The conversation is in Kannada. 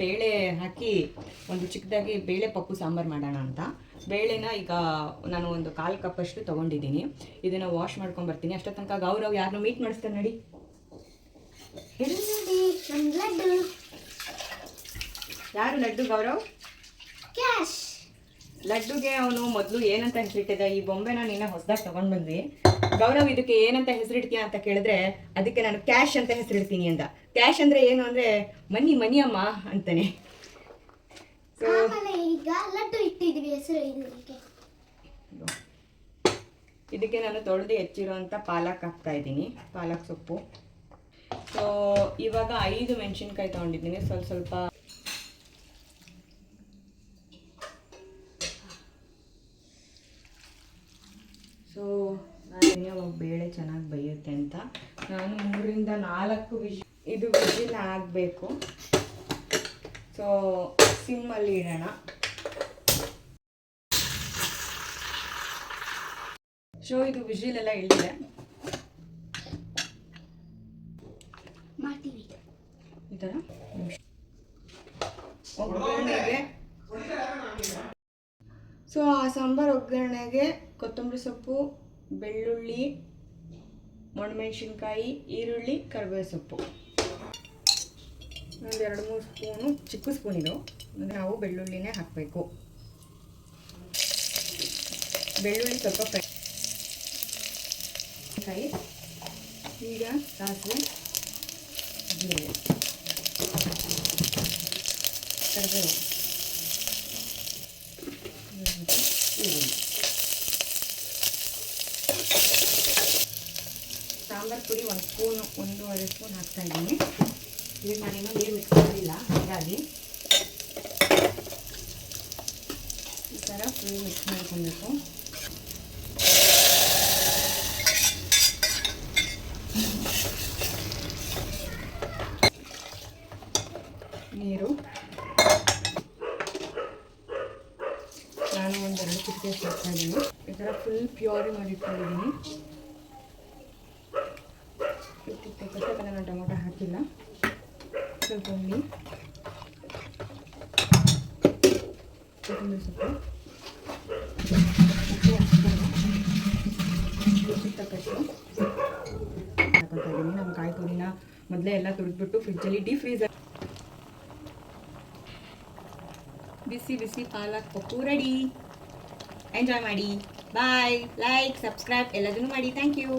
ಬೇಳೆ ಹಾಕಿ ಒಂದು ಚಿಕ್ಕದಾಗಿ ಬೇಳೆ ಪಪ್ಪು ಸಾಂಬಾರು ಮಾಡೋಣ ಅಂತ. ಬೇಳೆನ ಈಗ ನಾನು ಒಂದು 1/4 ಕಪ್ಪಷ್ಟು ತೊಗೊಂಡಿದ್ದೀನಿ. ಇದನ್ನು ವಾಶ್ ಮಾಡ್ಕೊಂಬರ್ತೀನಿ. ಅಷ್ಟೋ ತನಕ ಗೌರವ್ ಯಾರನ್ನೂ ಮೀಟ್ ಮಾಡಿಸ್ತಾರೆ ನೋಡಿ. ಯಾರು ಲಡ್ಡು? ಗೌರವ್ ಕ್ಯಾಶ್. ಲಡ್ಡುಗೆ ಅವನು ಮೊದಲು ಏನಂತ ಹೆಸರಿಟ್ಟಿದ್ದ, ಈ ಬೊಂಬೆನ ನೀನು ಹೊಸದಾಗಿ ತೊಗೊಂಡು ಬಂದ್ವಿ. ಗೌರವ್ ಇದಕ್ಕೆ ಏನಂತ ಹೆಸರಿಡ್ತೀಯ ಅಂತ ಕೇಳಿದ್ರೆ ಅದಕ್ಕೆ ನಾನು ಕ್ಯಾಶ್ ಅಂತ ಹೆಸರಿಡ್ತೀನಿ ಅಂದ. ಕ್ಯಾಶ್ ಅಂದರೆ ಏನು ಅಂದರೆ ಮನಿ ಅಮ್ಮ ಅಂತಾನೆ. ಸೊ ಈಗ ಲಡ್ಡು ಇಟ್ಟಿದ್ವಿ ಹೆಸರು ಇದಕ್ಕೆ ನಾನು ತೊಳೆದು ಹೆಚ್ಚಿರುವಂಥ ಪಾಲಕ್ ಹಾಕ್ತಾ ಇದ್ದೀನಿ, ಪಾಲಕ್ ಸೊಪ್ಪು. ಸೊ ಇವಾಗ 5 ಮೆಣಸಿನ್ಕಾಯಿ ತೊಗೊಂಡಿದ್ದೀನಿ. ಸ್ವಲ್ಪ ಸೊ ನಾನು ಯಾವಾಗ ಬೇಳೆ ಚೆನ್ನಾಗಿ ಬೇಯುತ್ತೆ ಅಂತ ನಾನು 3 ರಿಂದ 4 ವಿಜಿಲ್ ಆಗಬೇಕು. ಸೊ ಸಿಮ್ಮಲ್ಲಿ ಇಡೋಣ. ಸೊ ಇದು ವಿಜಿಲ್ ಎಲ್ಲ ಇಳಿದೆ. ಈ ಥರ ಒಗ್ಗರಣೆಗೆ, ಸೊ ಆ ಸಾಂಬಾರು ಒಗ್ಗರಣೆಗೆ ಕೊತ್ತಂಬರಿ ಸೊಪ್ಪು, ಬೆಳ್ಳುಳ್ಳಿ, ಒಣಮೆಣಸಿನ್ಕಾಯಿ, ಈರುಳ್ಳಿ, ಕರಿಬೇವು ಸೊಪ್ಪು, ಒಂದು 2-3 ಸ್ಪೂನು, ಚಿಕ್ಕ ಸ್ಪೂನ್ ಇದು. ನಾವು ಬೆಳ್ಳುಳ್ಳಿನೇ ಹಾಕಬೇಕು. ಬೆಳ್ಳುಳ್ಳಿ ಸ್ವಲ್ಪ ಕಾಯಿ, ಈಗ ಸಾಸಿವೆ, ಜೀರಿಗೆ, ಕರಿಬೇವು, ಈರುಳ್ಳಿ. ಸಾಂಬಾರು ಪುಡಿ 1 ಸ್ಪೂನು, 1.5 ಸ್ಪೂನ್ ಹಾಕ್ತಾ ಇದ್ದೀನಿ. ಈಗ ನಾನೇನೋ ನೀರು ಮಿಕ್ಸ್ ಮಾಡಿಲ್ಲ, ಹಾಗಾಗಿ ಈ ಥರ ಫುಲ್ ಮಿಕ್ಸ್ ಮಾಡ್ಕೊಬೇಕು. ನೀರು ನಾನು 1-2 ಚಿಟಿಕೆ ಹಾಕ್ತಾ ಇದ್ದೀನಿ. ಈ ಥರ ಫುಲ್ ಪ್ಯೂರಿ ಮಾಡಿಟ್ಕೊಂಡಿದ್ದೀನಿ. ನಾನು ಟೊಮೊಟೊ ಹಾಕಿಲ್ಲ. ಸ್ವಲ್ಪ ಹುಳಿ, ಕೊತ್ತಂಬರಿ ಸೊಪ್ಪು, ತಕ್ಕಷ್ಟು ಹಾಕೊತಾ ಇದ್ದೀನಿ. ನಮ್ಮ ಕಾಯಿ ತುರಿನ ಮೊದಲೇ ಎಲ್ಲ ತುರಿದ್ಬಿಟ್ಟು ಫ್ರಿಜ್ಜಲ್ಲಿ ಡೀಪ್ ಫ್ರೀಸರ್. ಬಿಸಿ ಬಿಸಿ ಪಾಲಕ್ ಪಪ್ಪು ರೆಡಿ. ಎಂಜಾಯ್ ಮಾಡಿ. ಬಾಯ್. ಲೈಕ್, ಸಬ್ಸ್ಕ್ರೈಬ್ ಎಲ್ಲದನ್ನು ಮಾಡಿ. Thank you.